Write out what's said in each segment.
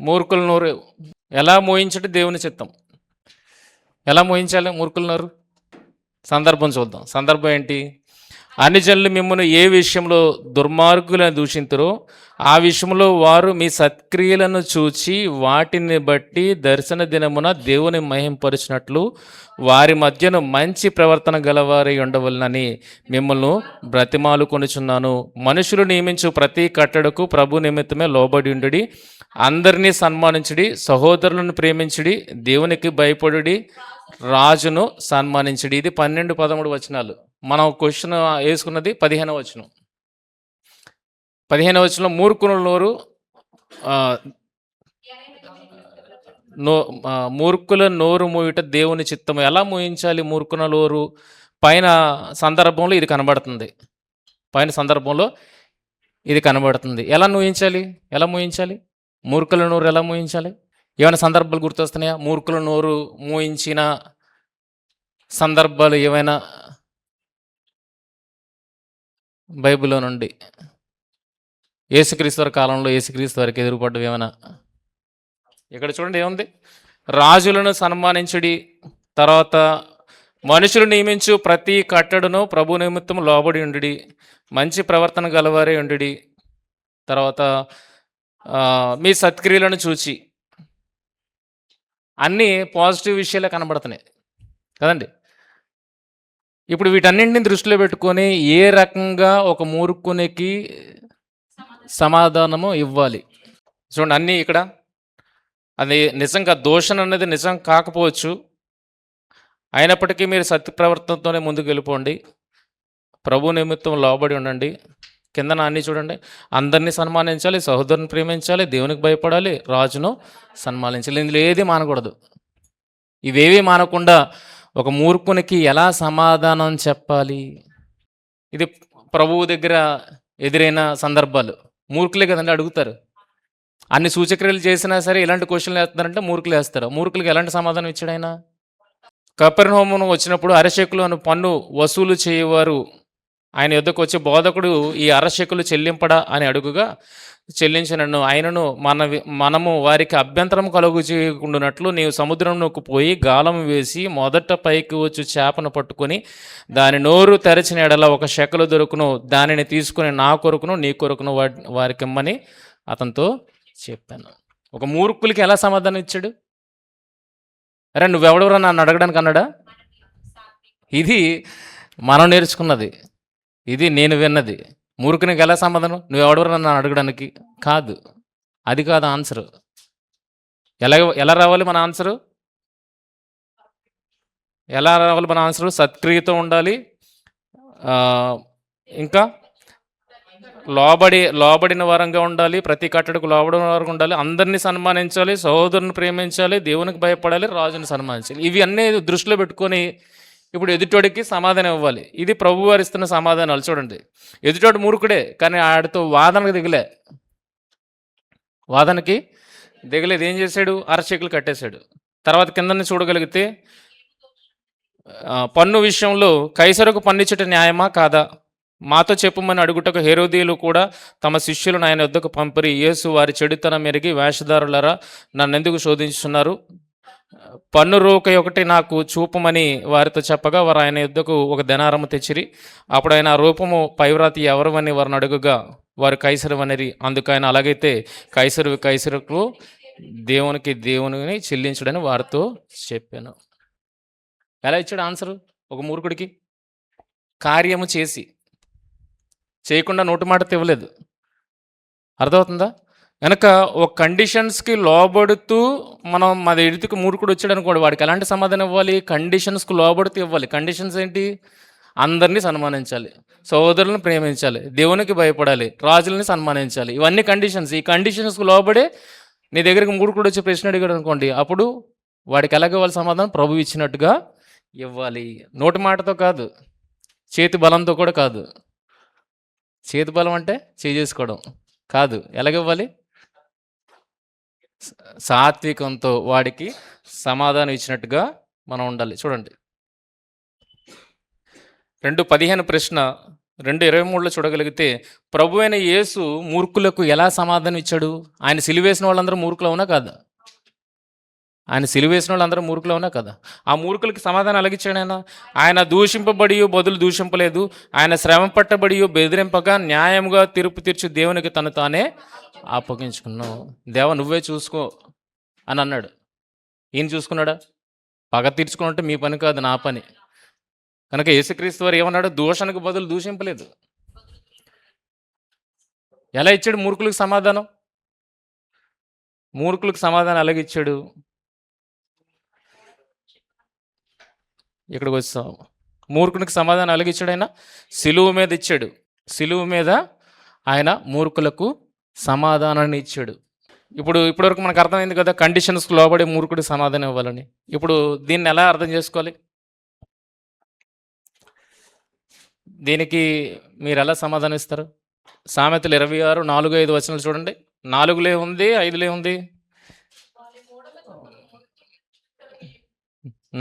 మూర్ఖుల నోరు ఎలా మోయించడం దేవుని చిత్తం. ఎలా మోయించాలి మూర్ఖుల నోరు? సందర్భం చూద్దాం. సందర్భం ఏంటి? అన్ని జనులు మిమ్మల్ని ఏ విషయంలో దుర్మార్గులను దూషింతురో ఆ విషయంలో వారు మీ సత్క్రియలను చూచి వాటిని బట్టి దర్శన దినమున దేవుని మహింపరిచినట్లు వారి మధ్యను మంచి ప్రవర్తన గలవారై ఉండవలనని మిమ్మల్ని బ్రతిమాలుకొనుచున్నాను. మనుషులు నియమించు ప్రతి కట్టడకు ప్రభు నిమిత్తమే లోబడి ఉండుడి, అందరినీ సన్మానించుడి, సహోదరులను ప్రేమించుడి, దేవునికి భయపడుడి, రాజును సన్మానించుడి. ఇది 12-13 వచనాలు. మనం క్వశ్చన్ వేసుకున్నది 15వ వచనం. 15వ వచనంలో మూర్ఖుల నోరు మూర్ఖుల నోరు మూయుట దేవుని చిత్తము. ఎలా మూయించాలి మూర్ఖుల నోరు? పైన సందర్భంలో ఇది కనబడుతుంది. ఇది కనబడుతుంది. ఎలా మూయించాలి? మూర్ఖుల నోరు ఎలా మూయించాలి? ఏమైనా సందర్భాలు గుర్తొస్తున్నాయా? మూర్ఖుల నోరు మూయించిన సందర్భాలు ఏమైనా బైబిల్లో నుండి? యేసుక్రీస్తు వారి కాలంలో యేసుక్రీస్తు వారికి ఎదురుపడ్డవి ఏమైనా? ఇక్కడ చూడండి ఏముంది? రాజులను సన్మానించుడి, తర్వాత మనుషులు నియమించు ప్రతి కట్టడను ప్రభు నిమిత్తం లోబడి ఉండుడి, మంచి ప్రవర్తన గలవారే ఉండుడి, తర్వాత మీ సత్క్రియలను చూచి. అన్నీ పాజిటివ్ విషయాలే కనబడుతున్నాయి కదండి. ఇప్పుడు వీటన్నింటిని దృష్టిలో పెట్టుకొని ఏ రకంగా ఒక మూర్ఖునికి సమాధానము ఇవ్వాలి చూడండి. అన్నీ ఇక్కడ అది నిజంగా దోషణ అనేది నిజం కాకపోవచ్చు, అయినప్పటికీ మీరు సత్య ప్రవర్తనతోనే ముందుకు వెళ్ళిపోండి, ప్రభు నిమిత్తం లోబడి ఉండండి. కిందన అన్నీ చూడండి. అందరినీ సన్మానించాలి, సహోదరుని ప్రేమించాలి, దేవునికి భయపడాలి, రాజును సన్మానించాలి. ఇందులో ఏది మానకూడదు. ఇవేవి మానకుండా ఒక మూర్ఖునికి ఎలా సమాధానం చెప్పాలి? ఇది ప్రభువు దగ్గర ఎదురైన సందర్భాలు. మూర్ఖులే కదండి అడుగుతారు. అన్ని సూచక్రియలు చేసినా సరే ఇలాంటి క్వశ్చన్లు వేస్తున్నారంటే మూర్ఖులు వేస్తారు. మూర్ఖులకి ఎలాంటి సమాధానం ఇచ్చాడు ఆయన? కపెర్నహూము వచ్చినప్పుడు అరశేకులను పన్ను వసూలు చేయవారు ఆయన యొద్దకు వచ్చి, బోధకుడు ఈ అరశేకులు చెల్లింపడా అని అడుగుగా, చెల్లించినను. ఆయనను మనము వారికి అభ్యంతరం కలుగు చేయకుండానట్లు నీవు సముద్రంలోకి పోయి గాలం వేసి మొదట పైకి వచ్చి చేపను పట్టుకొని దాని నోరు తెరచిన ఎడల 1 షెకెలు దొరుకును, దానిని తీసుకుని నా కొరకును నీ కొరకును వారికి ఇమ్మని అతనితో చెప్పాను. ఒక మూర్ఖులకి ఎలా సమాధానం ఇచ్చాడు? అరే నువ్వెవడెవరో నన్ను అడగడానికి అన్నాడా? ఇది మనం నేర్చుకున్నది, ఇది నేను విన్నది. మూర్ఖునికి ఎలా సమాధానం? నువ్వెవడెవరో నన్ను అడగడానికి కాదు. అది కాదు ఆన్సరు. ఎలా రావాలి మన ఆన్సరు? సత్క్రియతో ఉండాలి, ఇంకా లోబడిన వారంగా ఉండాలి, ప్రతి కట్టడికి లోబడిన వారంగా ఉండాలి, అందరినీ సన్మానించాలి, సహోదరుని ప్రేమించాలి, దేవునికి భయపడాలి, రాజుని సన్మానించాలి. ఇవి అన్నీ దృష్టిలో పెట్టుకొని ఇప్పుడు ఎదుటోడికి సమాధానం ఇవ్వాలి. ఇది ప్రభు వారు ఇస్తున్న సమాధానాలు. చూడండి, ఎదుటోడు మూర్ఖుడే కానీ ఆడితో వాదనకి దిగలేదు. ఏం చేశాడు? అరశేకులు కట్టేశాడు. తర్వాత కిందని చూడగలిగితే పన్ను విషయంలో కైసరుకు పన్నిచ్చుట న్యాయమా కాదా? మాతో చెప్పుమని అడుగుటకు హేరోదీయులు కూడా తమ శిష్యులను ఆయన వద్దకు పంపిరి. యేసు వారి చెడుతనం మెరిగి, వేషధారులరా నన్నెందుకు శోధించుతున్నారు? పన్ను రూక ఒకటి నాకు చూపమని వారితో చెప్పగా వారు ఆయన యుద్ధకు 1 దెనారము తెచ్చిరి. అప్పుడు ఆయన ఆ రూపము పైవ్రాతి ఎవరమని వారిని అడుగుగా వారు కైసరు అనిరి. అందుకు ఆయన అలాగైతే కైసరుకు దేవుని చెల్లించుడని వారితో చెప్పాను. ఎలా ఇచ్చాడు ఆన్సరు? ఒక మూర్ఖుడికి కార్యము చేయకుండా నోటి మాట ఇవ్వలేదు. అర్థమవుతుందా? కనుక ఒక కండిషన్స్కి లోబడుతూ మనం మా ఎదుటికి మూర్ఖుడు వచ్చాడు అనుకోండి, వాడికి ఎలాంటి సమాధానం ఇవ్వాలి? కండిషన్స్కి లోబడుతూ ఇవ్వాలి. కండిషన్స్ ఏంటి? అందరినీ సన్మానించాలి, సహోదరులను ప్రేమించాలి, దేవునికి భయపడాలి, రాజులని సన్మానించాలి. ఇవన్నీ కండిషన్స్. ఈ కండిషన్స్కి లోబడే నీ దగ్గరికి మూర్ఖుడు వచ్చి ప్రశ్న అడిగాడు అనుకోండి, అప్పుడు వాడికి ఎలాగవ్వాలి సమాధానం? ప్రభు ఇచ్చినట్టుగా ఇవ్వాలి. నోటి మాటతో కాదు, చేతి బలంతో కూడా కాదు. చేతి బలం అంటే చేసుకోవడం కాదు. ఎలాగివ్వాలి? సాత్వికంతో వాడికి సమాధానం ఇచ్చినట్టుగా మనం ఉండాలి. చూడండి 2:15 ప్రశ్న 2:23లో చూడగలిగితే ప్రభు అయిన యేసు మూర్ఖులకు ఎలా సమాధానం ఇచ్చాడు? ఆయన సిలువేసిన వాళ్ళందరూ మూర్ఖులు అవునా కాదా? ఆయన సిలువేసిన వాళ్ళందరూ మూర్ఖులు అవునా కదా? ఆ మూర్ఖులకి సమాధానం ఎలాగిచ్చాడు ఆయన? ఆయన దూషింపబడి బదులు దూషింపలేదు. ఆయన శ్రమ పట్టబడి బెదిరింపగా న్యాయముగా తీర్పు తీర్చి దేవునికి తను తానే అప్పగించుకున్నావు. దేవా నువ్వే చూసుకో అని అన్నాడు. ఈయన చూసుకున్నాడా? పగ తీర్చుకున్నట్టు మీ పని కాదు, నా పని. కనుక యేసుక్రీస్తు వారు ఏమన్నాడు? దూషణకు బదులు దూషింపలేదు. ఎలా ఇచ్చాడు మూర్ఖులకు సమాధానం? మూర్ఖులకు సమాధానం ఎలాగిచ్చాడు? ఇక్కడికి వస్తాం. మూర్ఖునికి సమాధానం ఎలాగిచ్చాడు? ఆయన సిలువ మీద ఇచ్చాడు. సిలువ మీద ఆయన మూర్ఖులకు సమాధానాన్ని ఇచ్చాడు. ఇప్పటివరకు మనకు అర్థమైంది కదా, కండిషన్స్కి లోబడి మూర్ఖుడికి సమాధానం ఇవ్వాలని. ఇప్పుడు దీన్ని ఎలా అర్థం చేసుకోవాలి? దీనికి మీరు ఎలా సమాధానం ఇస్తారు? సామెతలు 26:4-5 వచనాలు చూడండి. 4లో ఉంది, 5లో ఉంది.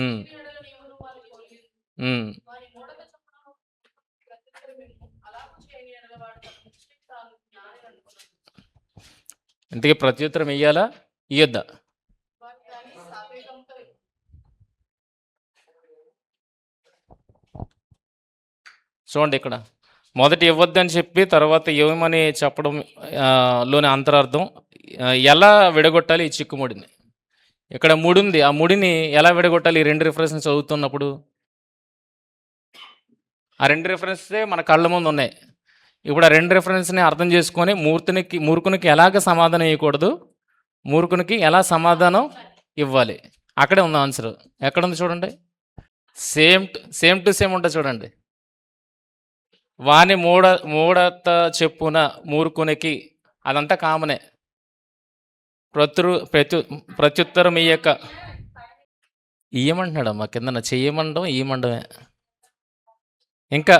ఉమ్, ఉమ్. ఇంతకీ ప్రత్యుత్తరం ఇయ్యాలా ఇయ్యొద్దా? చూడండి, ఇక్కడ మొదట ఇవ్వద్దని చెప్పి తర్వాత ఇవ్వమని చెప్పడం లోని అంతరార్థం. ఎలా విడగొట్టాలి ఈ చిక్కుముడిని? ఇక్కడ ముడి ఉంది, ఆ ముడిని ఎలా విడగొట్టాలి? ఈ 2 రిఫరెన్స్ చదువుతున్నప్పుడు ఆ 2 రిఫరెన్సే మన కళ్ళ ముందు ఉన్నాయి. ఇప్పుడు ఆ 2 రిఫరెన్స్ని అర్థం చేసుకొని మూర్ఖునికి ఎలాగ సమాధానం ఇవ్వకూడదు, మూర్ఖునికి ఎలా సమాధానం ఇవ్వాలి, అక్కడే ఉంది ఆన్సర్. ఎక్కడుంది చూడండి. సేమ్ టు సేమ్ ఉంటుంది చూడండి. వాని మూడత చెప్పున మూర్ఖునికి, అదంతా కామనే. ప్రత్యుత్తరం ఇయ్యక ఇయ్యమంటున్నాడమ్మా, కింద చెయ్యమండం ఇయ్యమండమే. ఇంకా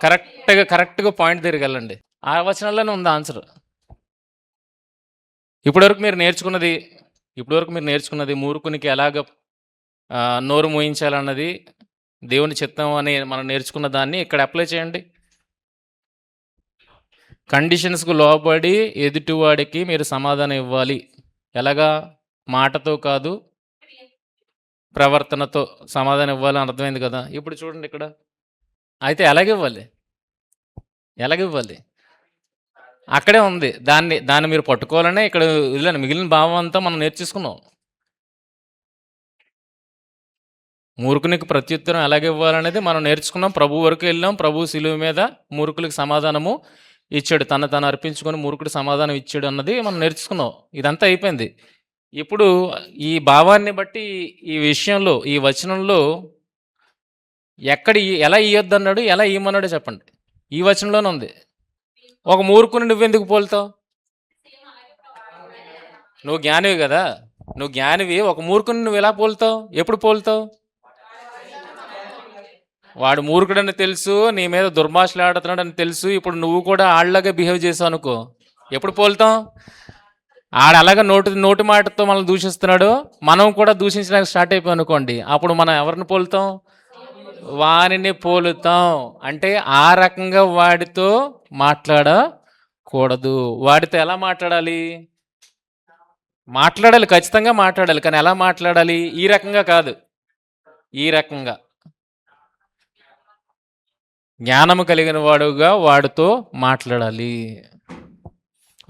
కరెక్ట్గా పాయింట్ తిరగలండి. ఆ వచనాల్లోనే ఉంది ఆన్సర్. ఇప్పటివరకు మీరు నేర్చుకున్నది మూర్ఖునికి ఎలాగ నోరు మోయించాలన్నది దేవుని చిత్తం అని మనం నేర్చుకున్న దాన్ని ఇక్కడ అప్లై చేయండి. కండిషన్స్కు లోబడి ఎదుటివాడికి మీరు సమాధానం ఇవ్వాలి. ఎలాగా? మాటతో కాదు, ప్రవర్తనతో సమాధానం ఇవ్వాలని అర్థమైంది కదా. ఇప్పుడు చూడండి ఇక్కడ. అయితే ఎలాగివ్వాలి? అక్కడే ఉంది. దాన్ని మీరు పట్టుకోవాలనే ఇక్కడ మిగిలిన భావం అంతా మనం నేర్చేసుకున్నాం. మూర్ఖునికి ప్రత్యుత్తరం ఎలాగివ్వాలనేది మనం నేర్చుకున్నాం. ప్రభు వరకు వెళ్ళాం. ప్రభు శిలువ మీద మూర్ఖులకు సమాధానము ఇచ్చాడు. తను అర్పించుకొని మూర్ఖుడు సమాధానం ఇచ్చాడు అన్నది మనం నేర్చుకున్నాం. ఇదంతా అయిపోయింది. ఇప్పుడు ఈ భావాన్ని బట్టి ఈ విషయంలో, ఈ వచనంలో ఎలా ఇయ్యొద్దు అన్నాడు, ఎలా ఇయ్యమన్నాడు చెప్పండి. ఈ వచనంలోనే ఉంది. ఒక మూర్ఖుని నువ్వెందుకు పోలుతావు? నువ్వు జ్ఞానివి కదా, నువ్వు జ్ఞానివి. ఒక మూర్ఖుని నువ్వు ఎలా పోలుతావు? ఎప్పుడు పోలుతావు? వాడు మూర్ఖుడని తెలుసు, నీ మీద దుర్భాషలాడుతున్నాడని తెలుసు. ఇప్పుడు నువ్వు కూడా ఆళ్ళగా బిహేవ్ చేసావు అనుకో, ఎప్పుడు పోలుతాం? ఆడ అలాగా నోటి మాటతో మనం దూషిస్తున్నాడు, మనం కూడా దూషించడానికి స్టార్ట్ అయిపోయి అనుకోండి, అప్పుడు మనం ఎవరిని పోలుతాం? వానిని పోలుతాం. అంటే ఆ రకంగా వాడితో మాట్లాడకూడదు. వాడితో ఎలా మాట్లాడాలి? ఖచ్చితంగా మాట్లాడాలి. కానీ ఎలా మాట్లాడాలి? ఈ రకంగా కాదు, ఈ రకంగా జ్ఞానము కలిగిన వాడుగా వాడితో మాట్లాడాలి.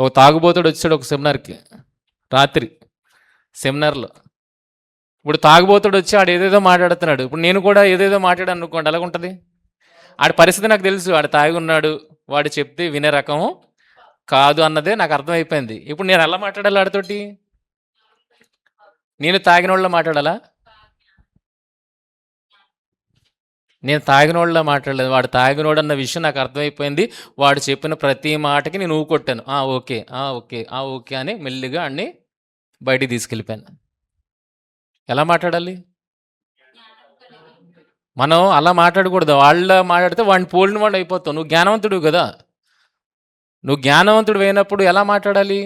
ఒక తాగుబోతుడు వచ్చాడు ఒక సెమినార్కి, రాత్రి సెమినార్లో. ఇప్పుడు తాగుబోతుడు వచ్చి ఆడు ఏదేదో మాట్లాడుతున్నాడు. ఇప్పుడు నేను కూడా ఏదేదో మాట్లాడాను అనుకోండి, ఎలాగుంటుంది? ఆడి పరిస్థితి నాకు తెలుసు. ఆడు తాగి ఉన్నాడు, వాడు చెప్తే వినే రకం కాదు అన్నదే నాకు అర్థమైపోయింది. ఇప్పుడు నేను ఎలా మాట్లాడాలి ఆడితోటి? నేను తాగిన వాళ్ళ మాట్లాడాలా? నేను తాగినోళ్ళ మాట్లాడలేదు. వాడు తాగినోడు అన్న విషయం నాకు అర్థమైపోయింది. వాడు చెప్పిన ప్రతి మాటకి నేను ఊకొట్టాను. ఓకే ఓకే అని మెల్లిగా అన్ని బయటికి తీసుకెళ్ళిపోయాను. ఎలా మాట్లాడాలి? మనం అలా మాట్లాడకూడదు. వాళ్ళ మాట్లాడితే వాడిని పోలిన వాడు అయిపోతావు. నువ్వు జ్ఞానవంతుడు కదా. నువ్వు జ్ఞానవంతుడు అయినప్పుడు ఎలా మాట్లాడాలి?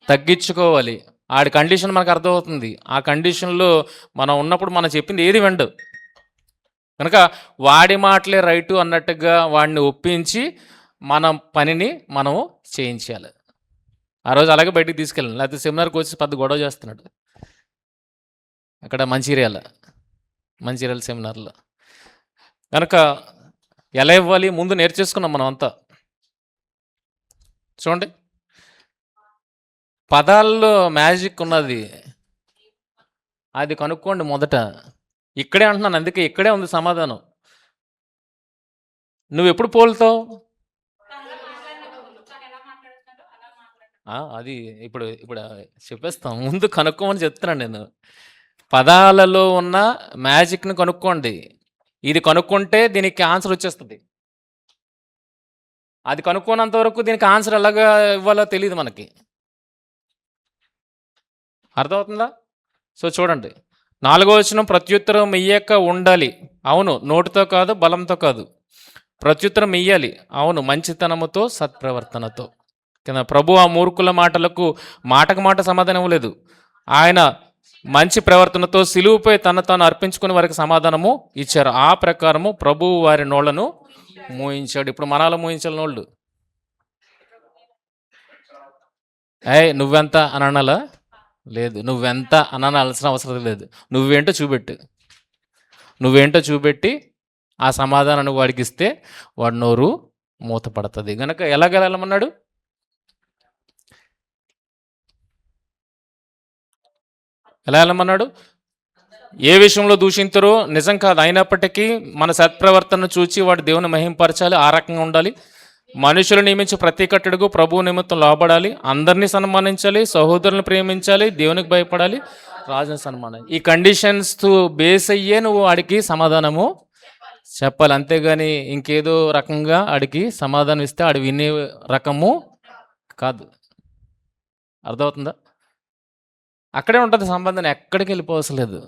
తగ్గించుకోవాలి. ఆడి కండిషన్ మనకు అర్థమవుతుంది. ఆ కండిషన్లో మనం ఉన్నప్పుడు మనం చెప్పింది ఏది వినడు. కనుక వాడి మాటలే రైటు అన్నట్టుగా వాడిని ఒప్పించి మన పనిని మనము చేయించాలి. ఆ రోజు అలాగే బయటికి తీసుకెళ్ళాను. లేకపోతే సెమినార్కి వచ్చి పెద్ద గొడవ చేస్తున్నాడు అక్కడ మంచిర్యాల సెమినార్లో. కనుక ఎలా ఇవ్వాలి ముందు నేర్చేసుకున్నాం మనం అంతా. చూడండి, పదాల్లో మ్యాజిక్ ఉన్నది, అది కనుక్కోండి మొదట. ఇక్కడే అంటున్నాను, అందుకే ఇక్కడే ఉంది సమాధానం. నువ్వు ఎప్పుడు పోలుతావు? అది ఇప్పుడు ఇప్పుడు చెప్పేస్తాం. ముందు కనుక్కోమని చెప్తున్నాను నేను. పదాలలో ఉన్న మ్యాజిక్ని కనుక్కోండి. ఇది కనుక్కుంటే దీనికి ఆన్సర్ వచ్చేస్తుంది. అది కనుక్కోనంత వరకు దీనికి ఆన్సర్ ఎలాగా ఇవ్వాలో తెలియదు మనకి. అర్థమవుతుందా? సో చూడండి, 4వ వచనం, ప్రత్యుత్తరం ఇయ్యక ఉండాలి. అవును, నోటితో కాదు, బలంతో కాదు, ప్రత్యుత్తరం ఇయ్యాలి. అవును, మంచితనముతో, సత్ప్రవర్తనతో. కింద ప్రభు ఆ మూర్ఖుల మాటలకు మాటకు మాట సమాధానం ఇవ్వలేదు. ఆయన మంచి ప్రవర్తనతో సిలువుపై తాను అర్పించుకుని వారికి సమాధానము ఇచ్చారు. ఆ ప్రకారము ప్రభువు వారి నోళ్లను మూయించాడు. ఇప్పుడు మనాల మూయించాలి నోళ్ళు. నువ్వెంత అని అనాలా? లేదు, నువ్వెంత అని అనాల్సిన అవసరం లేదు. నువ్వేంటో చూపెట్టి ఆ సమాధానాన్ని వాడికి ఇస్తే వాడి నోరు మూతపడుతుంది. గనక ఎలాగెళ్ళమన్నాడు? ఎలా వెళ్ళమన్నాడు? ఏ విషయంలో దూషించరో నిజం కాదు, అయినప్పటికీ మన సత్ప్రవర్తనను చూచి వాడు దేవుని మహింపరచాలి. ఆ రకంగా ఉండాలి. మనుషులు నియమించి ప్రతి కట్టడుగు ప్రభువు నిమిత్తం లోబడాలి. అందరినీ సన్మానించాలి, సహోదరులను ప్రేమించాలి, దేవునికి భయపడాలి, రాజుని సన్మానం. ఈ కండిషన్స్ బేస్ అయ్యే నువ్వు వాడికి సమాధానము చెప్పాలి. అంతేగాని ఇంకేదో రకంగా ఆడికి సమాధానం ఇస్తే ఆడు వినే రకము కాదు. అర్థమవుతుందా? అక్కడే ఉంటుంది సంబంధం, ఎక్కడికి వెళ్ళిపోవసలేదు.